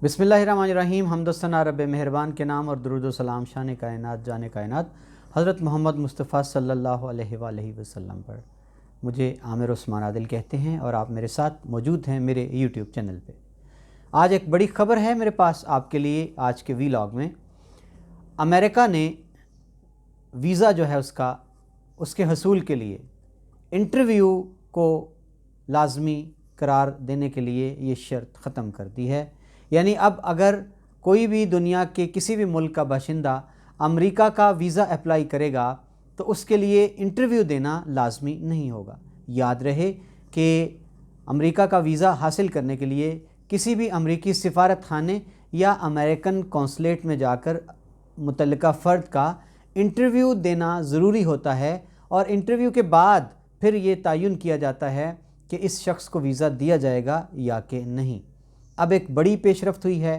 बिस्मिल्लाहिर्रहमानिर्रहीम। हम्दुस्सना रब मेहरबान के नाम और दुरूद व सलाम शान कायनात जाने कायनात हज़रत मोहम्मद मुस्तफ़ा सल्लल्लाहु अलैहि वसल्लम पर। मुझे आमिर उस्मान आदिल कहते हैं और आप मेरे साथ मौजूद हैं मेरे यूट्यूब चैनल पे। आज एक बड़ी ख़बर है मेरे पास आपके लिए। आज के वीलॉग में अमेरिका ने वीज़ा जो है उसके हसूल के लिए इंटरव्यू को लाजमी करार देने के लिए ये शर्त ख़त्म कर दी है। यानी अब अगर कोई भी दुनिया के किसी भी मुल्क का बाशिंदा अमेरिका का वीज़ा अप्लाई करेगा तो उसके लिए इंटरव्यू देना लाजमी नहीं होगा। याद रहे कि अमेरिका का वीज़ा हासिल करने के लिए किसी भी अमेरिकी सिफारत खाने या अमेरिकन कौंसलेट में जाकर मुतल्लिका फ़र्द का इंटरव्यू देना ज़रूरी होता है और इंटरव्यू के बाद फिर ये तयन किया जाता है कि इस शख्स को वीज़ा दिया जाएगा या कि नहीं। अब एक बड़ी पेशरफ्त हुई है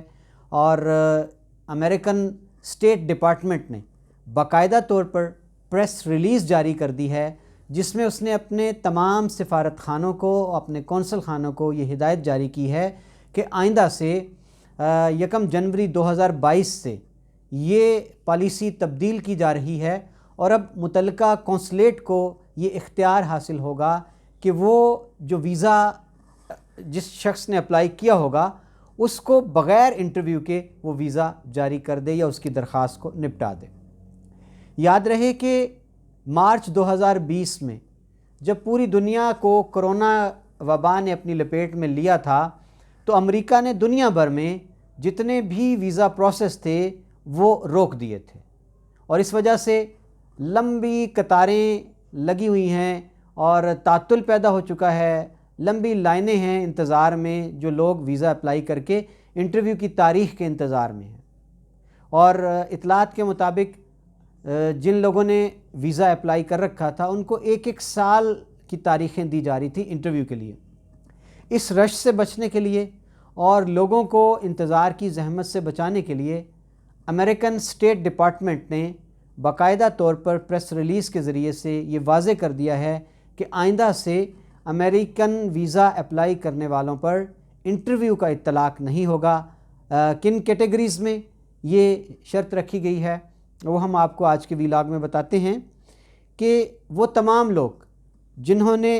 और अमेरिकन स्टेट डिपार्टमेंट ने बाकायदा तौर पर प्रेस रिलीज़ जारी कर दी है जिसमें उसने अपने तमाम सिफारत खानों को, अपने कौंसल खानों को ये हिदायत जारी की है कि आइंदा से 1 जनवरी 2022 से ये पॉलिसी तब्दील की जा रही है और अब मुतल्लिका कौंसलेट को ये इख्तियार हासिल होगा कि वो जो वीज़ा जिस शख्स ने अप्लाई किया होगा उसको बग़ैर इंटरव्यू के वो वीज़ा जारी कर दे या उसकी दरख्वास्त को निपटा दे। याद रहे कि मार्च 2020 में जब पूरी दुनिया को कोरोना वबा ने अपनी लपेट में लिया था तो अमेरिका ने दुनिया भर में जितने भी वीज़ा प्रोसेस थे वो रोक दिए थे और इस वजह से लंबी कतारें लगी हुई हैं और तातुल पैदा हो चुका है। लंबी लाइनें हैं इंतज़ार में, जो लोग वीज़ा अप्लाई करके इंटरव्यू की तारीख़ के इंतज़ार में हैं। और इतलात के मुताबिक जिन लोगों ने वीज़ा अप्लाई कर रखा था उनको 1-1 साल की तारीख़ें दी जा रही थी इंटरव्यू के लिए। इस रश से बचने के लिए और लोगों को इंतज़ार की ज़हमत से बचाने के लिए अमेरिकन स्टेट डिपार्टमेंट ने बाकायदा तौर पर प्रेस रिलीज़ के ज़रिए से ये वाज़े कर दिया है कि आइंदा से अमेरिकन वीज़ा अप्लाई करने वालों पर इंटरव्यू का इत्तलाक नहीं होगा। किन कैटेगरीज़ में ये शर्त रखी गई है वो हम आपको आज के वीलॉग में बताते हैं कि वो तमाम लोग जिन्होंने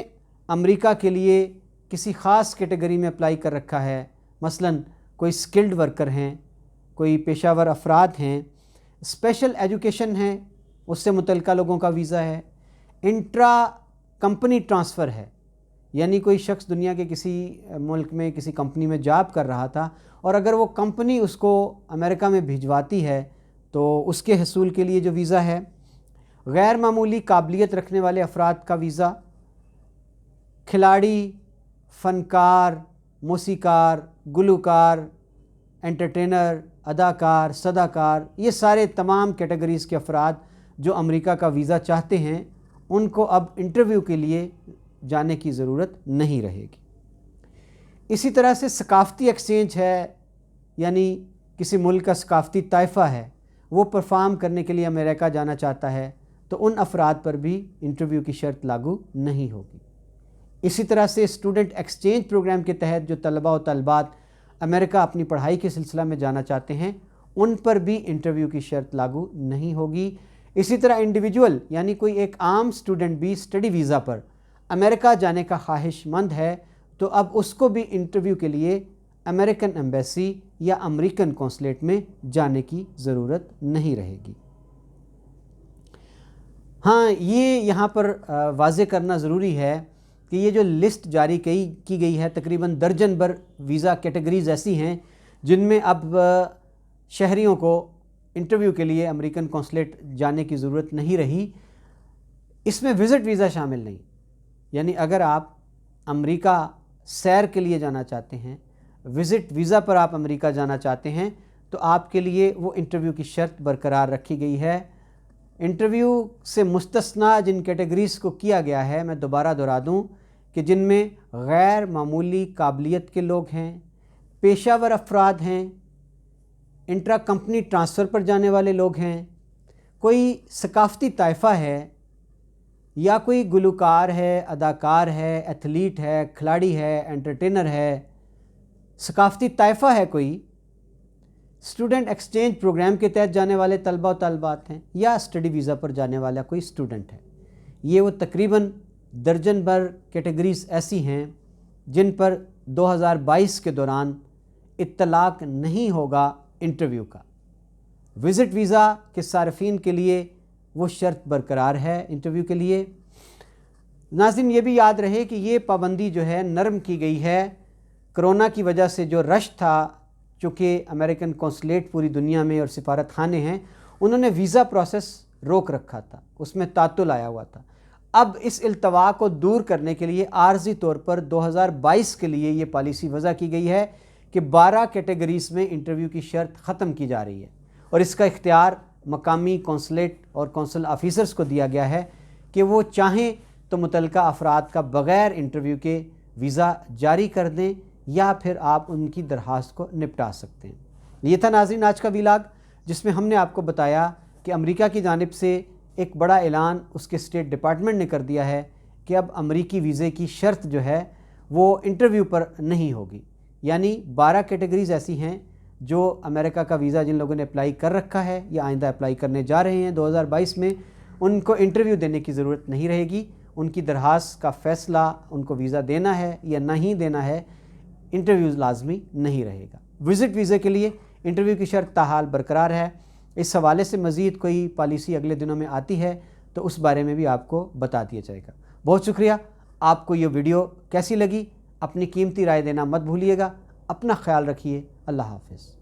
अमेरिका के लिए किसी ख़ास कैटेगरी में अप्लाई कर रखा है, मसलन कोई स्किल्ड वर्कर हैं, कोई पेशावर अफराद हैं, स्पेशल एजुकेशन है, उससे मुतल्लिका लोगों का वीज़ा है, इंट्रा कंपनी ट्रांसफ़र है, यानी कोई शख्स दुनिया के किसी मुल्क में किसी कंपनी में जॉब कर रहा था और अगर वो कंपनी उसको अमेरिका में भिजवाती है तो उसके हसूल के लिए जो वीज़ा है, गैर मामूली काबिलियत रखने वाले अफराद का वीज़ा, खिलाड़ी, फ़नकार, मौसीकार, गुलूकार, एंटरटेनर, अदाकार, सदाकार, ये सारे तमाम कैटेगरीज़ के अफराद जो अमेरिका का वीज़ा चाहते हैं उनको अब इंटरव्यू के लिए जाने की ज़रूरत नहीं रहेगी। इसी तरह से सकाफ़ती एक्सचेंज है, यानी किसी मुल्क का सकाफ़ती ताइफ़ा है वो परफॉर्म करने के लिए अमेरिका जाना चाहता है तो उन अफराद पर भी इंटरव्यू की शर्त लागू नहीं होगी। इसी तरह से स्टूडेंट एक्सचेंज प्रोग्राम के तहत जो तलबा व तलबात अमेरिका अपनी पढ़ाई के सिलसिला में जाना चाहते हैं उन पर भी इंटरव्यू की शर्त लागू नहीं होगी। इसी तरह इंडिविजुअल यानी कोई एक आम स्टूडेंट भी स्टडी वीज़ा पर अमेरिका जाने का ख्वाहिशमंद है तो अब उसको भी इंटरव्यू के लिए अमेरिकन एम्बेसी या अमेरिकन कौंसलेट में जाने की ज़रूरत नहीं रहेगी। हाँ, ये यहाँ पर वाज़े करना ज़रूरी है कि ये जो लिस्ट जारी की गई है तकरीबन दर्जन भर वीज़ा कैटेगरीज़ ऐसी हैं जिनमें अब शहरियों को इंटरव्यू के लिए अमेरिकन कौंसलेट जाने की ज़रूरत नहीं रही। इसमें विज़िट वीज़ा शामिल नहीं, यानी अगर आप अमेरिका सैर के लिए जाना चाहते हैं, विज़िट वीज़ा पर आप अमेरिका जाना चाहते हैं तो आपके लिए वो इंटरव्यू की शर्त बरकरार रखी गई है। इंटरव्यू से मुस्तस्ना जिन कैटेगरीज़ को किया गया है, मैं दोबारा दोहरा दूँ कि जिनमें गैर मामूली काबिलियत के लोग हैं, पेशावर अफराद हैं, इंट्रा कंपनी ट्रांसफ़र पर जाने वाले लोग हैं, कोई सकाफ़ती ताइफ़ा है या कोई गुलूकार है, अदाकार है, एथलीट है, खिलाड़ी है, एंटरटेनर है, सकाफ़ती ताइफ़ा है कोई, स्टूडेंट एक्सचेंज प्रोग्राम के तहत जाने वाले तलबा और तलबात हैं या स्टडी वीज़ा पर जाने वाला कोई स्टूडेंट है। ये वो तकरीबन दर्जन भर कैटेगरीज़ ऐसी हैं जिन पर 2022 के दौरान इत्तलाक नहीं होगा इंटरव्यू का। विज़िट वीज़ा के सार्फिन के लिए वो शर्त बरकरार है इंटरव्यू के लिए। नाज़रीन, ये भी याद रहे कि ये पाबंदी जो है नरम की गई है। कोरोना की वजह से जो रश था, चूँकि अमेरिकन कौंसलेट पूरी दुनिया में और सिफारत खाने हैं, उन्होंने वीज़ा प्रोसेस रोक रखा था, उसमें तातुल आया हुआ था। अब इस इल्तवा को दूर करने के लिए आर्जी तौर पर 2022 के लिए ये पॉलिसी वज़ा की गई है कि 12 कैटेगरीज़ में इंटरव्यू की शर्त ख़त्म की जा रही है और इसका इख्तियार मकामी कौंसलेट और कौंसल ऑफिसर्स को दिया गया है कि वो चाहें तो मुतल्लिका अफराद का बग़ैर इंटरव्यू के वीज़ा जारी कर दें या फिर आप उनकी दरख्वास्त को निपटा सकते हैं। ये था नाज़रीन आज का व्लॉग, जिसमें हमने आपको बताया कि अमेरिका की जानिब से एक बड़ा ऐलान उसके स्टेट डिपार्टमेंट ने कर दिया है कि अब अमेरिकी वीज़े की शर्त जो है वो इंटरव्यू पर नहीं होगी। यानी 12 कैटेगरीज़ ऐसी हैं जो अमेरिका का वीज़ा जिन लोगों ने अप्लाई कर रखा है या आइंदा अप्लाई करने जा रहे हैं 2022 में, उनको इंटरव्यू देने की ज़रूरत नहीं रहेगी। उनकी दरख्वास्त का फ़ैसला उनको वीज़ा देना है या नहीं देना है, इंटरव्यू लाजमी नहीं रहेगा। विज़िट वीज़े के लिए इंटरव्यू की शर्त ताहाल बरकरार है। इस हवाले से मज़ीद कोई पॉलिसी अगले दिनों में आती है तो उस बारे में भी आपको बता दिया जाएगा। बहुत शुक्रिया। आपको ये वीडियो कैसी लगी, अपनी कीमती राय देना मत भूलिएगा। अपना ख्याल रखिए। अल्लाह हाफ़िज़।